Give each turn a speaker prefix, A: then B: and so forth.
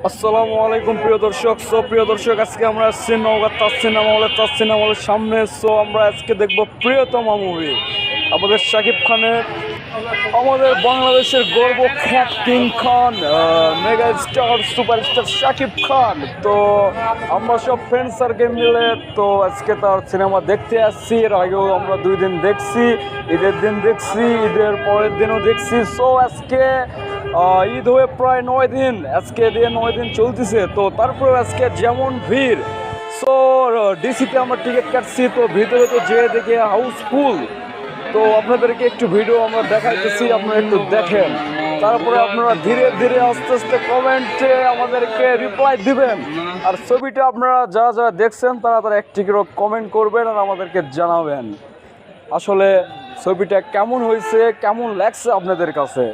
A: আসসালামু আলাইকুম প্রিয় দর্শক। প্রিয় দর্শক, আজকে আমরা আসছি নওগাঁ তাসসিন আমলের সামনে। আমরা আজকে দেখব প্রিয়তমা মুভি, আমাদের শাকিব খানের, আমাদের বাংলাদেশের গর্ব খ্যাত কিং খান, mega star superstar Shakib Khan. তো আমরা সব ফ্রেন্ড সার্কেল মিলে তো আজকে তার সিনেমা দেখতে আসছি। এর আগেও আমরা 2 দিন দেখছি, ঈদের দিন দেখছি, ঈদের পরের দিনও দেখছি। আজকে ঈদ হয়ে প্রায় 9 দিন, আজকে দিয়ে 9 দিন চলতেছে। তো তারপরে আজকে যেমন ভিড়, ডিসিতে আমরা টিকিট কাটছি, তো ভিতরে তো যেয়ে দেখে হাউসফুল। তো আপনাদেরকে একটু ভিডিও আমরা দেখাইতেছি, আপনারা একটু দেখেন। তারপরে আপনারা ধীরে ধীরে আস্তে আস্তে কমেন্টে আমাদেরকে রিপ্লাই দিবেন। আর ছবিটা আপনারা যারা যারা দেখছেন তারা তারা একটি করে কমেন্ট করবেন আর আমাদেরকে জানাবেন আসলে ছবিটা কেমন হয়েছে, কেমন লাগছে আপনাদের কাছে।